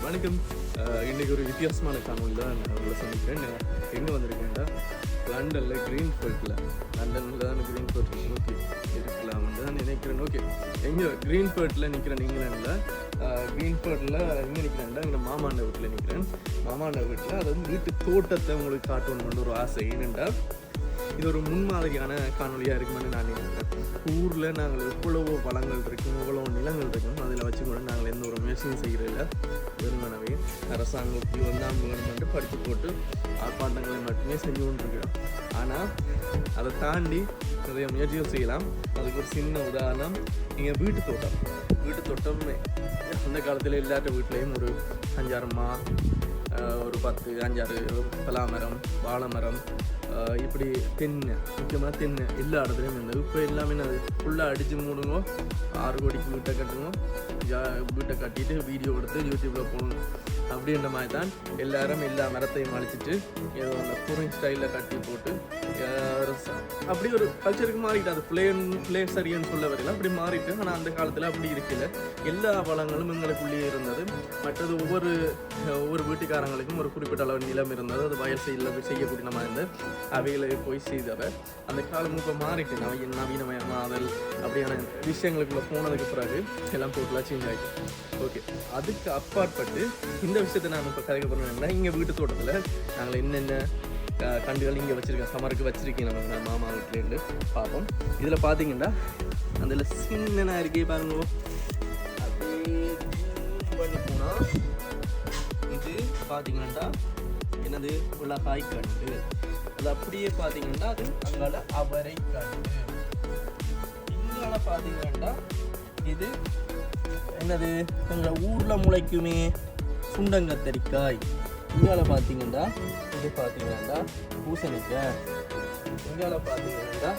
வணக்கம். இன்றைக்கி ஒரு வித்தியாசமான காணொலி தான் நான் உங்களை சந்திக்கிறேன். எங்கே வந்திருக்கேன்டா, லண்டனில் க்ரீன்ஃபீல்டில். லண்டனில் தான் க்ரீன்ஃபீல்ட் ஓகே இருக்கலாம் வந்து தான் நினைக்கிறேன். ஓகே, எங்கே க்ரீன்ஃபீல்டில் நிற்கிறேன். இங்கிலாண்டில் க்ரீன்ஃபீல்டில் எங்கே நிற்கிறேன்டா, எங்கள் மாமாண்ட வீட்டில் நிற்கிறேன். மாமாண்ட வீட்டில் அது வந்து வீட்டு தோட்டத்தை உங்களுக்கு காட்டணும்னு ஒரு ஆசை. ஏனென்றால் இது ஒரு முன்மாதிரியான காணொலியாக இருக்குமென்னு நான் நினைக்கிறேன். ஊரில் நாங்கள் எவ்வளவோ வளங்கள் இருக்கும், எவ்வளோ நிலங்கள் இருக்கும், அதில் வச்சு கூட நாங்கள் எந்த ஒரு முயற்சியும் செய்கிறதில்ல. வெறுமனவே அரசாங்கத்தில் வந்து வேணுமென்று படித்து போட்டு ஆர்ப்பாட்டங்களை மட்டுமே செஞ்சு கொண்டிருக்கிறோம். ஆனால் அதை தாண்டி நிறைய முயற்சிகள் செய்யலாம். அதுக்கு ஒரு சின்ன உதாரணம், நீங்கள் வீட்டு தோட்டம் அந்த காலத்தில் எல்லாத்த வீட்லேயும் ஒரு 5-6 ஒரு 10-5 பலாமரம், வாழை மரம், இப்படி தென்னை, முக்கியமாக தென்னை எல்லா இடத்துலையும் இருந்தது. இப்போ எல்லாமே நான் ஃபுல்லாக அடித்து மூடுங்க, 6 கோடிக்கு வீட்டை கட்டுங்க, வீட்டை கட்டிட்டு வீடியோ எடுத்து யூடியூப்பில் போடணும் அப்படின்ற மாதிரி தான் எல்லாரும் எல்லா மரத்தையும் அழிச்சிட்டு ஏதோ அந்த பூரிங் ஸ்டைலில் கட்டி போட்டு அப்படி ஒரு கல்ச்சருக்கு மாறிட்டு, அது பிளே சரின்னு சொல்ல வரையில அப்படி மாறிட்டு. ஆனால் அந்த காலத்தில் அப்படி இருக்கல. எல்லா வளங்களும் எங்களுக்குள்ளேயே இருந்தது. மற்றது ஒவ்வொரு வீட்டுக்காரங்களுக்கும் ஒரு குறிப்பிட்ட அளவு நிலம் இருந்தது. அது வயல் செய்யக்கூடிய நம்ம இருந்த அவைகளை போய் செய்தவர். அந்த காலம் இப்போ மாறிட்டு நவீனமயமாதல் அப்படியான விஷயங்களுக்குள்ள போனதுக்கு பிறகு எல்லாம் டோட்டலாக சேஞ்ச் ஆகிட்டு. ஓகே, அதுக்கு அப்பாற்பட்டு இந்த விஷயத்தை நான் இப்போ கதைக்க போகிறேன்னா, இங்கே வீட்டு தோட்டத்தில் நாங்கள் என்னென்ன கண்டுகள் இங்கே வச்சுருக்கேன், சமருக்கு வச்சுருக்கேன் நம்ம மாமா வீட்டிலேருந்து பார்ப்போம். இதில் பார்த்தீங்கன்னா அதில் சின்ன இருக்கே பாருங்க, அப்படியே பண்ணி போனால் இது பார்த்தீங்கன்னா என்னது மிளகாய் கண்டு. அது அப்படியே பார்த்தீங்கன்னா அது அங்கால அவரை கண்டு. இங்கால பார்த்தீங்கன்னா இது என்னது எங்கள் ஊரில் முளைக்குமே சுண்டங்கத்தரிக்காய். இங்கால பார்த்தீங்கன்னா இது பார்த்தீங்கன்னா பூசணிக்காய். இங்கால பார்த்தீங்கன்னா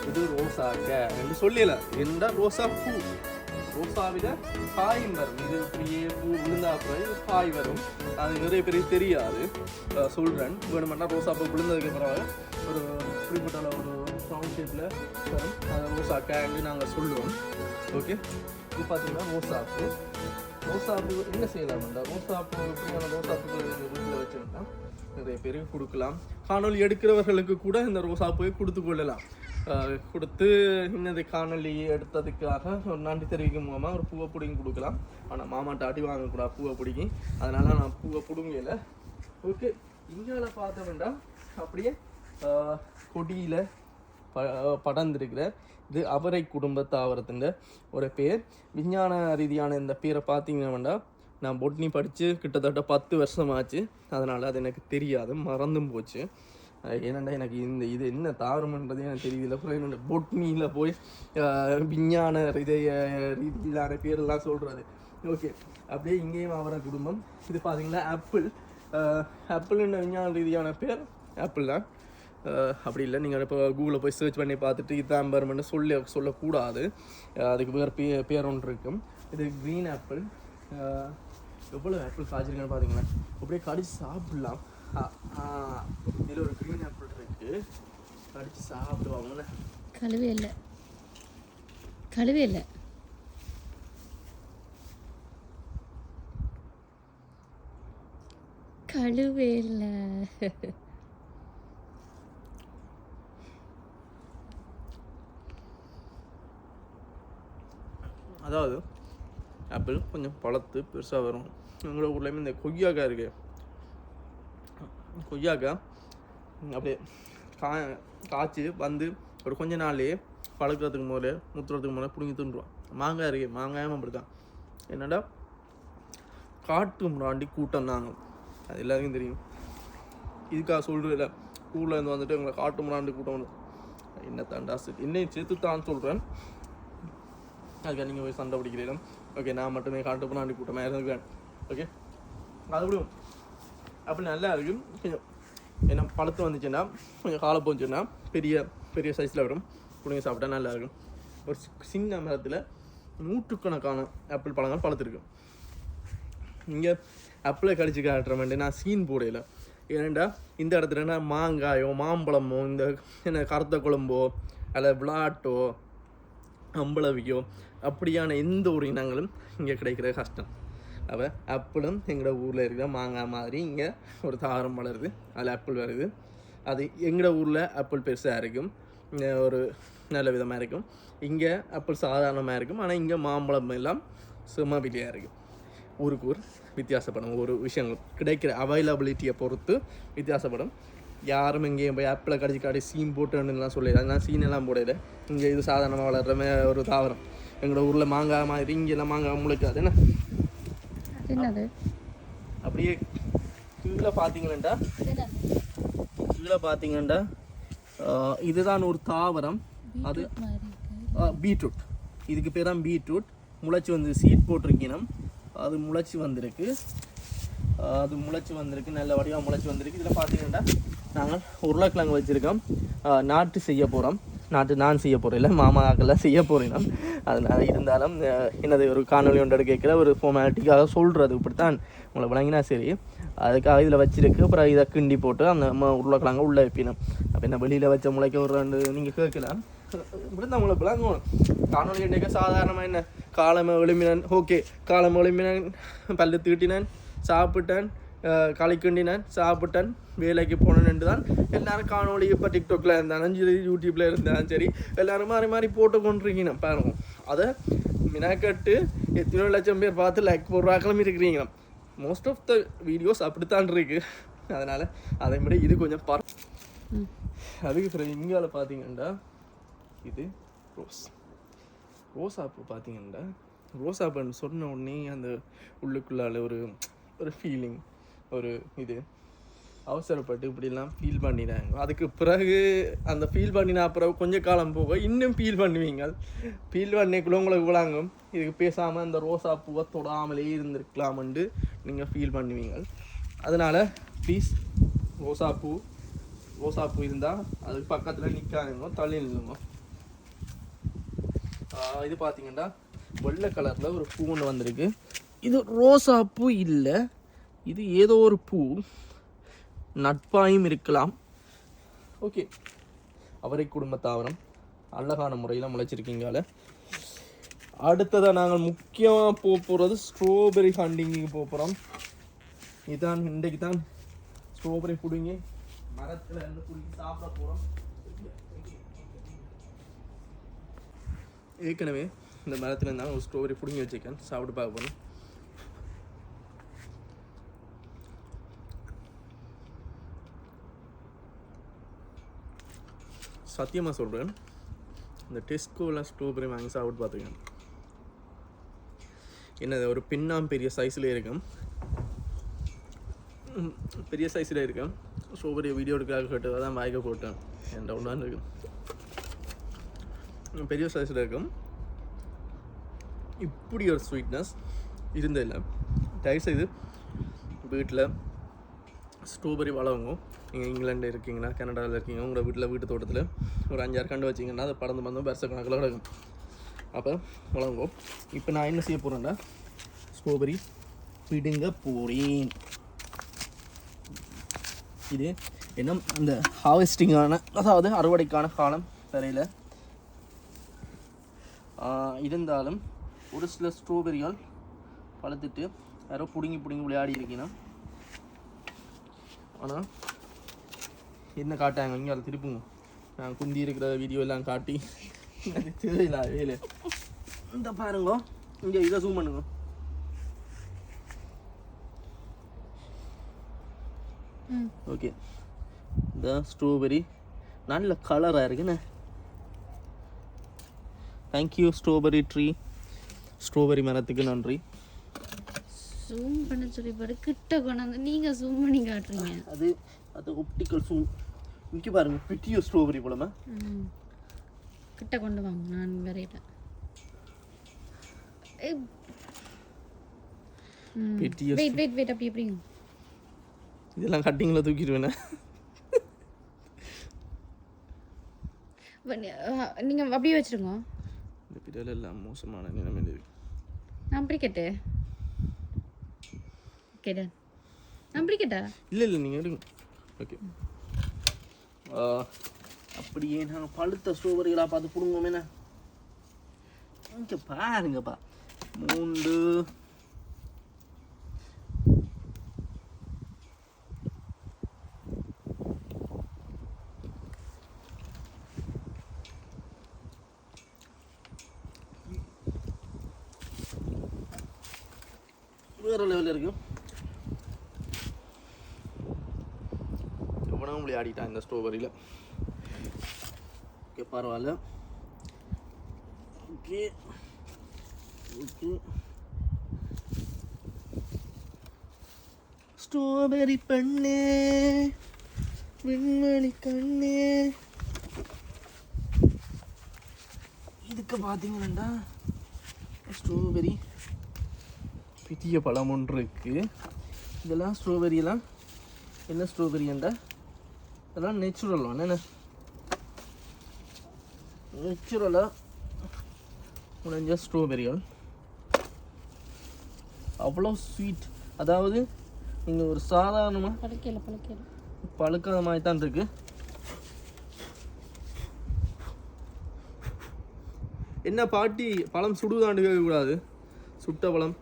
இது ரோசாக்காய் என்று சொல்லல, என்ன ரோசா பூ, ரோசாவிட காயும் வரும். இது இப்படியே பூ விழுந்தா அப்புறம் காய் வரும். அது நிறைய பேருக்கு தெரியாது. சொல்கிறேன், வேணுமெண்டா ரோசா பூ விழுந்ததுக்கு பிறகு ஒரு குறிப்பிட்ட ஒரு சவுண்ட் ஷேப்பில் வரும். அதை ரோசாக்காய்ன்னு நாங்கள் சொல்லுவோம். ஓகே, இது பார்த்தீங்கன்னா ரோசாப்பூ என்ன செய்யலாம்டா, ரோசாப்பூ எப்படியான ரோசாப்பூ வீட்டில் வச்சுருந்தா நிறைய பேருக்கு கொடுக்கலாம். காணொலி எடுக்கிறவர்களுக்கு கூட இந்த ரோசாப்பூவை கொடுத்து கொள்ளலாம். கொடுத்து இன்னது காணொலி எடுத்ததுக்காக ஒரு நன்றி தெரிவிக்கும் மூலமாக ஒரு பூவை பிடிங்கி கொடுக்கலாம். ஆனால் மாமாட்ட அடி வாங்கக்கூடாது பூவை பிடிங்கி, அதனால் நான் பூவை பிடுங்கல. ஓகே, இங்கால பார்த்தோம்னா அப்படியே கொடியில் படர்ந்திருக்கிற இது அவரை குடும்ப தாவரத்தின் ஒரு பேர். விஞ்ஞான ரீதியான இந்த பேரை பார்த்தீங்கன்னா, நான் பொட்னி படித்து கிட்டத்தட்ட 10 வருஷம் ஆச்சு. அதனால் அது எனக்கு தெரியாது, மறந்தும் போச்சு. ஏன்னா எனக்கு இது என்ன தாவரம்ன்றது எனக்கு தெரியல. அப்புறம் என்னோட பொட்னியில் போய் விஞ்ஞான ரீதியிலான பேரெல்லாம் சொல்கிறது. ஓகே, அப்படியே இங்கேயும் அவரை குடும்பம். இது பார்த்தீங்கன்னா ஆப்பிள்ன்ற விஞ்ஞான ரீதியான பேர் ஆப்பிள் தான். அப்படி இல்லை, நீங்கள் இப்போ கூகுளில் போய் சர்ச் பண்ணி பார்த்துட்டு இதுதான் பர்மெண்ட்டு சொல்லக்கூடாது. அதுக்கு வேறு பேர் ஒன்று இருக்கும். இது க்ரீன் ஆப்பிள். எவ்வளோ ஆப்பிள் காய்ச்சிருக்கேன்னு பார்த்தீங்கன்னா அப்படியே கடிச்சு சாப்பிட்லாம். இதில் ஒரு க்ரீன் ஆப்பிள் இருக்குது, கடிச்சு சாப்பிடுவாங்கன்னு. கழுவே இல்லை அதாவது ஆப்பிள் கொஞ்சம் பழத்து பெருசாக வரும். எங்களோட ஊர்லேயுமே இந்த கொய்யாக்காய் இருக்குது. கொய்யாக்காய் அப்படியே காய்ச்சி வந்து ஒரு கொஞ்ச நாள்லேயே பழக்கிறதுக்கு முதல்ல முத்துறதுக்கு முதல்ல பிடிங்கி தின்றுவோம். மாங்காய் இருக்குது, மாங்காயும் அப்படி தான். என்னடா காட்டு முன்னாடி கூட்டம் தாங்க, அது எல்லாருக்கும் தெரியும். இதுக்காக சொல்கிறதில்ல, ஊரில் இருந்து வந்துட்டு எங்களை காட்டு முன்னாடி கூட்டம் வந்து என்ன தாண்டாசு இன்னையும் சேர்த்து தான் சொல்கிறேன். அதுக்காக நீங்கள் போய் சண்டை பிடிக்கிறீங்க. ஓகே, நான் மட்டுமே காட்டு முன்னாடி கூட்டமாக இருந்துக்குவேன். ஓகே, அது விடுவோம். அப்படி நல்லா இருக்கும். கொஞ்சம் ஏன்னா பழத்து வந்துச்சுன்னா கொஞ்சம் காலை போச்சுன்னா பெரிய சைஸில் வரும். பிள்ளைங்க சாப்பிட்டா நல்லா இருக்கும். ஒரு சின்ன மரத்தில் 100கணக்கான ஆப்பிள் பழங்கள் பழத்துருக்கு. இங்கே ஆப்பிளை கடிச்சு காட்டுற மாதிரி நான் சீன் போடையில. ஏன்னா இந்த இடத்துல மாங்காயோ மாம்பழமோ இந்த என்ன கருத்த குழம்போ அல்ல விளாட்டோ அம்பளவியோ அப்படியான எந்த ஒரு இனங்களும் இங்கே கிடைக்கிற கஷ்டம். அப்போ ஆப்பிளும் எங்களோட ஊரில் இருக்கிற மாங்காய் மாதிரி இங்கே ஒரு தாவரம் வளருது, அதில் ஆப்பிள் வருது. அது எங்களோட ஊரில் ஆப்பிள் பெருசாக இருக்கும், ஒரு நல்ல விதமாக இருக்கும். இங்கே ஆப்பிள் சாதாரணமாக இருக்கும், ஆனால் இங்கே மாம்பழம் எல்லாம் சுமபிலியாக இருக்கும். ஊருக்கு ஊர் வித்தியாசப்படும், ஒரு விஷயங்கள் கிடைக்கிற அவைலபிலிட்டியை பொறுத்து வித்தியாசப்படும். யாரும் இங்கேயும் போய் ஆப்பிளை கடிச்சு சீன் போட்டுன்னுலாம் சொல்லிடுறாங்க. நான் சீன் எல்லாம் போடல, இங்கே இது சாதாரணமாக வளர்கிற ஒரு தாவரம். எங்களோட ஊரில் மாங்காய் மாதிரி இங்கெல்லாம் மாங்காய் முளைக்காது. என்ன அப்படியே கீழே பார்த்தீங்கன்னா இதுதான் ஒரு தாவரம். அது பீட்ரூட், இதுக்கு பேர் தான் பீட்ரூட். முளைச்சி வந்து சீட் போட்டிருக்கணும், அது முளைச்சி வந்திருக்கு. நல்ல வடிவாக முளைச்சி வந்திருக்கு. இதில் பார்த்தீங்கன்னா நாங்கள் உருளைக்கிழங்கு வச்சுருக்கோம், நாட்டு செய்ய போகிறோம். நான் செய்ய போகிறேன், இல்லை மாமாக்கெல்லாம் செய்ய போகிறேன். அதனால் இருந்தாலும் என்னது ஒரு காணொலி ஒன்று கேட்குற ஒரு ஃபார்மாலிட்டிக்காக சொல்கிறது, இப்படித்தான் உங்களை விளங்கினா சரி. அதுக்காக இதில் வச்சுருக்கு. அப்புறம் இதை கிண்டி போட்டு அந்த உருளைக்கிழங்கு உள்ளே வைப்பினோம். அப்போ என்ன வெளியில் வச்ச முளைக்க ஒரு ரெண்டு நீங்கள் கேட்கலாம், இப்படி தான் உங்களை விளங்குவோம். காணொலி என்றைக்க சாதாரணமாக என்ன காலமை எழுமினன், ஓகே காலமை எழுமினன், பல்லு தீட்டினன், சாப்பிட்டேன், களிக்கிண்டினேன், சாப்பிட்டேன், வேலைக்கு போனேன்னு தான் எல்லோரும் காணொலி. இப்போ டிக்டாக்ல இருந்தாலும் சரி, யூடியூப்பில் இருந்தாலும் சரி, எல்லோரும் மாறி மாறி போட்டு கொண்டிருக்கீங்க பாருங்க. அதை மினாக்கட்டு எத்தனை லட்சம் பேர் பார்த்து லைக் போடுறாக்களும் இருக்கிறீங்க. மோஸ்ட் ஆஃப் த வீடியோஸ் அப்படித்தான் இருக்கு. அதனால் அதை விட இது கொஞ்சம் அதுக்கு பிறகு இங்கால பார்த்தீங்கன்னா இது ரோஸாப்பூ பார்த்தீங்கன்னா ரோஸாப்பூன்னு சொன்ன உடனே அந்த உள்ளுக்குள்ளால ஒரு ஃபீலிங், ஒரு இது அவசரப்பட்டு இப்படிலாம் ஃபீல் பண்ணினாங்க. அதுக்கு பிறகு அந்த ஃபீல் பண்ணினா பிறகு கொஞ்சம் காலம் போக இன்னும் ஃபீல் பண்ணுவீங்க. ஃபீல் பண்ணிக்குள்ள உங்களுக்கு விளாங்கும், இதுக்கு பேசாமல் அந்த ரோசா பூவை தொடாமலே இருந்திருக்கலாம்னு நீங்கள் ஃபீல் பண்ணுவீங்க. அதனால் ப்ளீஸ் ரோசாப்பூ இருந்தால் அதுக்கு பக்கத்தில் நிற்காதுங்க, தள்ளி நில்லுங்க. இது பார்த்தீங்கன்னா வெள்ளை கலரில் ஒரு பூ ஒன்று வந்திருக்கு. இது ரோசாப்பூ இல்லை, இது ஏதோ ஒரு பூ, நட்பாயும் இருக்கலாம். ஓகே, அவரை குடும்ப தாவரம் அழகான முறையில் முளைச்சிருக்கீங்கால. அடுத்ததாக நாங்கள் முக்கியமாக போகிறது ஸ்ட்ராபெரி ஹண்டிங்கு போகிறோம். இதுதான் இன்றைக்கு தான் ஸ்ட்ராபெரி பிடுங்கி மரத்தில் இருந்து பிடிங்கி சாப்பிட போகிறோம். ஏற்கனவே இந்த மரத்தில் இருந்தாலும் ஒரு ஸ்ட்ராபெரி பிடுங்கி வச்சுருக்கேன், சாப்பிட்டு பார்க்க போகிறோம். சத்தியமாக சொல்கிறேன், இந்த டெஸ்கோவில் ஸ்ட்ராபெரி வாங்கி சாப்பிட்டு பார்த்துக்கேன். என்னது ஒரு பின்னாம் பெரிய சைஸில் இருக்கும், பெரிய சைஸில் இருக்கும். ஸ்ட்ராபெரி வீடியோ எடுக்காக கேட்டு தான் வாய்க்க போட்டேன். என் ஒன்றான் இருக்கும், பெரிய சைஸில் இருக்கும். இப்படி ஒரு ஸ்வீட்னஸ் இருந்தில்லை. தயவுசெய்து வீட்டில் ஸ்ட்ராபெரி வளருங்க. நீங்கள் இங்கிலாண்டில் இருக்கீங்கன்னா, கனடாவில் இருக்கீங்க, உங்களோட வீட்டு தோட்டத்தில் ஒரு 5-6 கண்டு வச்சிங்கன்னா அதை பறந்து வருஷ கணக்கில் கிடக்கும். அப்போ வளருங்க. இப்போ நான் என்ன செய்ய போகிறேன்னா ஸ்ட்ராபெரி பிடுங்க போகிறேன். இது என்ன அந்த ஹார்வெஸ்டிங்கான, அதாவது அறுவடைக்கான காலம் வரையில் இருந்தாலும் ஒரு சில ஸ்ட்ராபெரிகள் பழுத்துட்டு யாரோ பிடுங்கி விளையாடி இருக்கீங்கன்னா, ஆனால் என்ன காட்டாங்க இங்கே அதை திருப்புங்க. நான் குந்தி இருக்கிற வீடியோ எல்லாம் காட்டி தெரியல வேலை. இந்த பாருங்க, இங்கே இதை ஜூம் பண்ணுங்க. ஓகே, இந்த ஸ்ட்ராபெரி நல்ல கலராக இருக்குண்ணே. தேங்க்யூ ஸ்ட்ராபெரி ட்ரீ, ஸ்ட்ராபெரி மரத்துக்கு நன்றி. ஜூம் பண்ண சொல்லி பாரு, கிட்ட கொண்டாந்து நீங்கள் ஜூம் பண்ணி காட்டுறீங்க. அது ஒப்டிக்கல் ஜூம். இங்கே பாருங்க, பெரிய ஸ்ட்ராபெரி போலமா. கிட்ட கொண்டு வாங்க, நான் வரையில. வெயிட் அப்படி எப்படிங்க இதெல்லாம் கட்டிங்கில் தூக்கிடுவேண்ணே. நீங்கள் அப்படியே வச்சுருங்க. இந்த பிடல் எல்லாம் மோசமான நிலைமையில் இருக்கு. நான் பிடிக்கட்டு கேட்டேன், நான் பிடிக்கட்டா? இல்லை நீங்கள் எடுங்க. ஓகே, அப்படியே நாங்கள் பழுத்த ஸ்ட்ராபெரிகளாக பார்த்து பிடுங்கோமேண்ணே. இங்கே பாருங்கப்பா, 3 வேறு லெவலில் இருக்கும். எவ்வளோ விளையாடிட்டான் இந்த ஸ்ட்ராபெரியில். ஓகே பரவாயில்ல. ஓகே ஓகே ஸ்ட்ராபெரி பண்ணே விண்வெளி கண்ணே. இதுக்கு பார்த்தீங்கன்னா ஸ்ட்ராபெரி பெரிய பழம் ஒன்று இருக்குது. இதெல்லாம் ஸ்ட்ராபெரியெல்லாம் என்ன ஸ்ட்ராபெரிண்டா இதெல்லாம் நேச்சுரல் என்ன நேச்சுரலாக முடிஞ்ச ஸ்ட்ராபெரிகள். அவ்வளோ ஸ்வீட். அதாவது நீங்கள் ஒரு சாதாரணமாக பழுக்காத மாதிரி தான் இருக்குது. என்ன பாட்டி பழம் சுடுதாண்டு கேட்கக்கூடாது. சுட்ட பழம்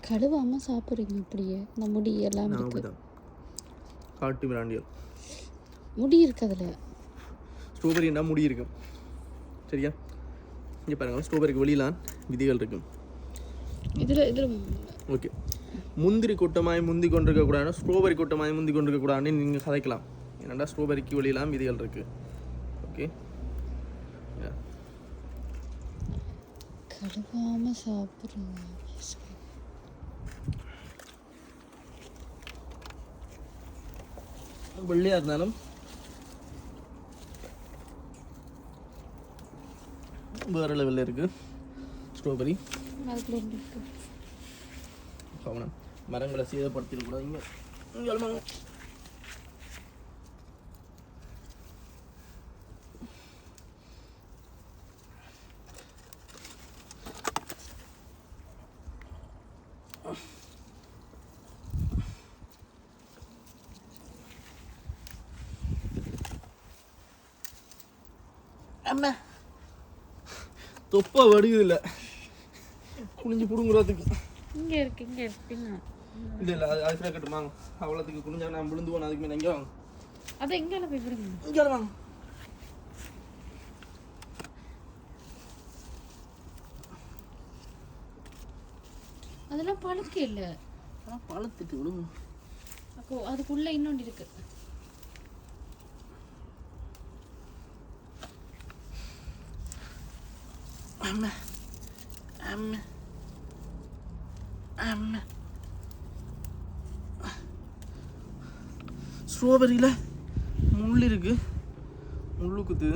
கழுவாமல் சாப்பிட்றீங்க. இப்படியே இந்த முடி எல்லாம் இருக்குது. காட்டு மிராண்டியல் முடி இருக்கு அதில். ஸ்ட்ராபெரின்னா முடி இருக்கும். சரியா? இங்கே பாருங்கள், ஸ்ட்ராபெரிக்கு வெளியிலாம் விதிகள் இருக்கும். இதில் ஓகே. முந்திரி கொட்டமாய் முந்தி கொண்டிருக்கக்கூடாது, ஸ்ட்ராபெரி கொட்டமாய் முந்தி கொண்டிருக்கக்கூடாதுன்னு நீங்கள் கதைக்கலாம். ஏன்னாண்டா ஸ்ட்ராபெரிக்கு வெளியிலாம் விதிகள் இருக்குது. ஓகே, கழுவாமல் சாப்பிட்றோம். வெள்ளையாக இருந்தாலும் வேறு லெவலில் இருக்குது ஸ்ட்ராபெரி. கவனம், மரங்களை சேதப்படுத்திடக்கூடாது. இங்கே அம்மா தொப்பை வடியுது இல்லை, குனிஞ்சு பிடுங்குறதுக்கு. இங்கே இருக்கு இல்லை இல்லை, அது கட்டுமாங்க. அவ்வளோத்துக்கு குனிஞ்சா நான் விழுந்து போனேன். அதுக்கு மேலே எங்கே வாங்க, அதை எங்கே போய் விடுங்க. இங்கே வாங்க. அதெல்லாம் பழுக்க இல்லை. ஆனால் பழுத்துட்டு விடுங்க. அப்போ அதுக்குள்ளே இன்னொன்று இருக்கு. அம்மா அம்மா அம்மா ஸ்ட்ராபெரியில் முள் இருக்கு, முள்ளு குத்து.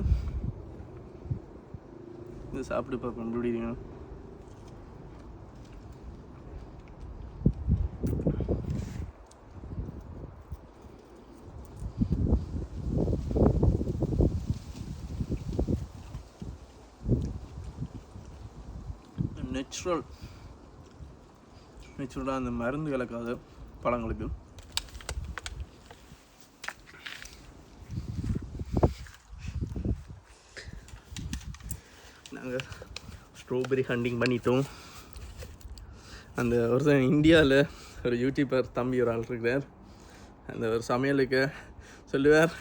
இது சாப்பிட்டு பார்ப்பேன் எப்படி இருக்கணும். நேச்சுரலாக அந்த மருந்து கலக்காத பழங்களுக்கு நாங்கள் ஸ்ட்ராபெரி ஹண்டிங் பண்ணிட்டோம். அந்த ஒருத்தன் இந்தியாவில் ஒரு யூடியூபர் தம்பி ஒரு ஆள் இருக்கிறார். அந்த ஒரு சமையலுக்கு சொல்லுவார்.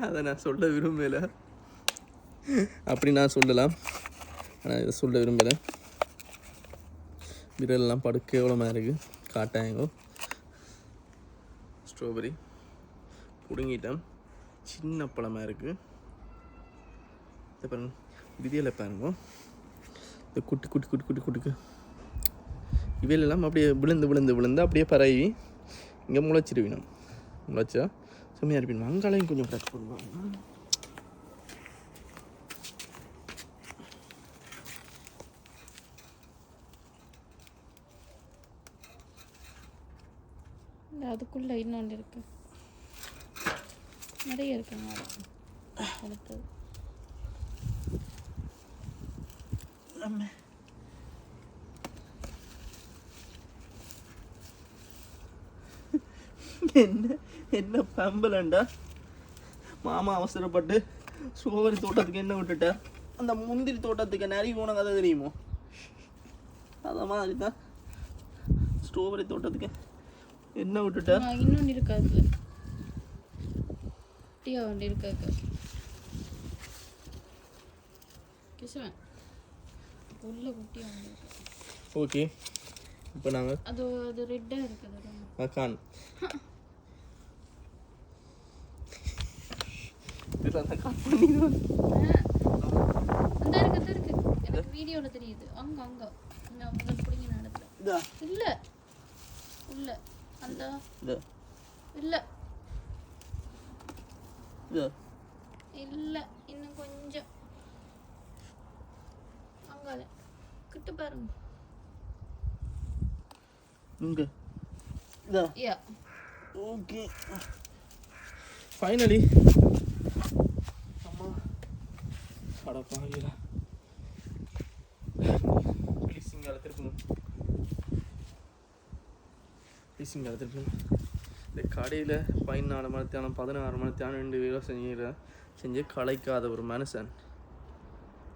அதை நான் சொல்ல விரும்பலை, அப்படி நான் சொல்லலாம், ஆனால் இதை சொல்ல விரும்பலை. விரலெல்லாம் படுக்க எவ்வளோமாக இருக்குது காட்டாயங்கோ. ஸ்ட்ராபெரி பிடுங்கிட்டேன், சின்ன பழமாக இருக்குது. இதை பாருங்க, விதியில் பாருங்க, இந்த குட்டி குட்டி குட்டி குட்டி குட்டிக்கு இவையெல்லாம் அப்படியே விழுந்து விழுந்து விழுந்து அப்படியே பரவி இங்கே முளைச்சிருவினோம். முளைச்சா செம்மையாக இருப்பீங்க. அங்காலையும் கொஞ்சம் டச் பண்ணுவாங்க. அதுக்குள்ளே இன்னொன்று இருக்கு, நிறைய இருக்குங்க. அடுத்தது என்ன என்ன பம்பலண்டா மாமா அவசரப்பட்டு ஸ்ட்ராபெரி தோட்டத்துக்கு என்ன விட்டுட்டார். அந்த முந்திரி தோட்டத்துக்கு நிறைய போன கதை தெரியுமோ, அத மாதிரி தான் ஸ்ட்ராபெரி தோட்டத்துக்கு என்ன விட்டுட்டார். இன்னொன்று இருக்காது, டீயா வண்டி இருக்காது. கிஷவன் உள்ள குட்டி வந்து ஓகே இப்போ நாங்கள் அது அது ரெட்டாக இருக்குது மக்கான் அந்த இருக்கு எனக்கு வீடியோவில் தெரியுது அங்கே அங்கே நான் முதல் பிடிங்க நடத்துல இல்லை இல்லை அந்த இல்லை இல்லை இன்னும் கொஞ்சம் அங்கால கிட்ட பாருங்க இங்கே யா ஓகே ஃபைனலி அம்மா அடப்பாங்களா ப்ளீஸ் இங்கே திருப்பணும் ப்ளீஸ் இங்கே திருப்பணும் இந்த கடையில் 14 மணித்தானம் 16 மணித்தானம் 2 வேலை செஞ்சு களைக்காத ஒரு மனுஷன்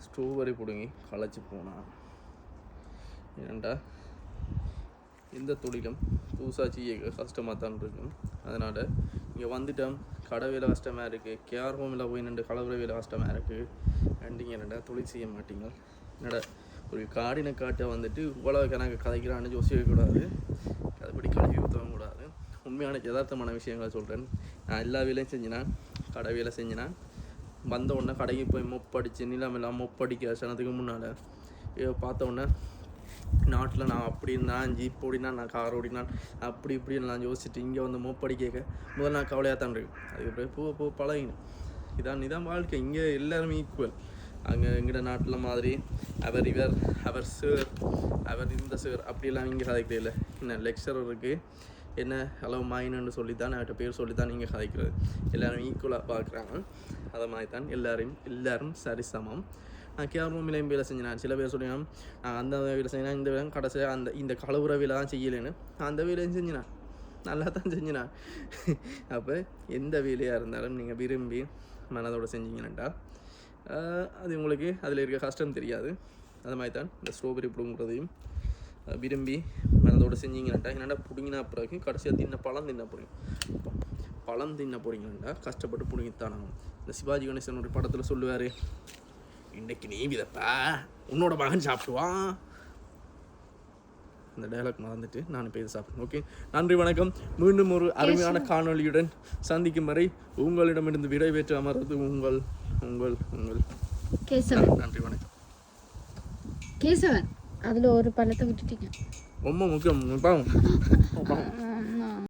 ஸ்ட்ராபெரி பிடுங்கி களைச்சி போனான். ஏன்டா இந்த தொழிலும் புதுசாக செய்ய கஷ்டமாக தான் இருக்கும். அதனால் இங்கே வந்துட்டோம், கடை வேலை கஷ்டமாக இருக்குது, கேர் ஹோமில் போய் நின்று கலவர வேலை கஷ்டமாக இருக்குது. நீங்கள் என்னடா தொழில் செய்ய மாட்டீங்க, என்னடா ஒரு காடினை காட்ட வந்துட்டு இவ்வளோ கணக்கு கதைக்கிறான்னு யோசிக்கக்கூடாது, அதுபடி கழுவி ஊற்றவும் கூடாது. உண்மையான யதார்த்தமான விஷயங்களை சொல்கிறேன். நான் எல்லா வேலையும் செஞ்சினேன், கடை வேலை செஞ்சினேன். வந்த உடனே கடைக்கு போய் மொப்படிச்சு நிலமெல்லாம் மொப்படிக்க சனத்துக்கு முன்னால் பார்த்த உடனே நாட்டில் நான் அப்படி நான் ஜீப் ஓடினா நான் கார் ஓடினான் அப்படி இப்படின்னு நான் யோசிச்சுட்டு இங்கே வந்து மொப்படி கேட்க முதல் நான் கவலையாக தான் இருக்கு. அதுக்கப்புறம் போ பழகினேன். இதான் வாழ்க்கை. இங்கே எல்லாருமே ஈக்குவல். அங்கே எங்கிட்ட நாட்டில் மாதிரி அவர் இவர் அவர் சார் அவர் இந்த சார் அப்படியெல்லாம் இங்கே கதைக்கிறே இல்லை. என்ன லெக்சரர் இருக்குது, என்ன ஹலோ மைனன்னு சொல்லித்தான் அவர்கிட்ட பேர் சொல்லித்தான் நீங்கள் கதைக்கிறது. எல்லோரும் ஈக்குவலாக பார்க்குறாங்க. அதை மாதிரி தான் எல்லோரும் சரிசமம். நான் கேரளமிலையும் வேலை செஞ்சேன். சில பேர் சொல்லினா நான் அந்த வேலை செஞ்சேன், இந்த வேலை கடைசியாக இந்த கலவுற வேலை தான் செய்யலைன்னு. நான் அந்த வேலையும் செஞ்சினேன், நல்லா தான் செஞ்சினேன். அப்போ எந்த வேலையாக இருந்தாலும் நீங்கள் விரும்பி மனதோடு செஞ்சீங்கன்னாட்டா அது உங்களுக்கு அதில் இருக்க கஷ்டம் தெரியாது. அது மாதிரி தான் இந்த ஸ்ட்ராபெரி பிடுங்குறதையும் விரும்பி மனதோடு செஞ்சீங்கன்னாட்டா என்னடா பிடுங்கினா பிறகு கடைசியாக பழம் தின்ன போகிறீங்கன்னாட்டா கஷ்டப்பட்டு பிடுங்கித்தானாங்க. இந்த சிவாஜி கணேசன் ஒரு படத்தில் சொல்லுவார், இன்னைக்கு நீ விதப்பா உன்னோட மகன் சாப்பிடுவான். இந்த டைலாக் மறந்துட்டு நான் இப்போ இதை சாப்பிடுவேன். ஓகே, நன்றி வணக்கம். மீண்டும் ஒரு அருமையான காணொலியுடன் சந்திக்கும் வரை உங்களிடமிருந்து விடைபெற்று அமர்றது உங்கள் உங்கள் உங்கள் கேசவன். நன்றி வணக்கம். கேசவன் அதில் ஒரு பழத்தை விட்டுட்டீங்க, ரொம்ப முக்கியம்.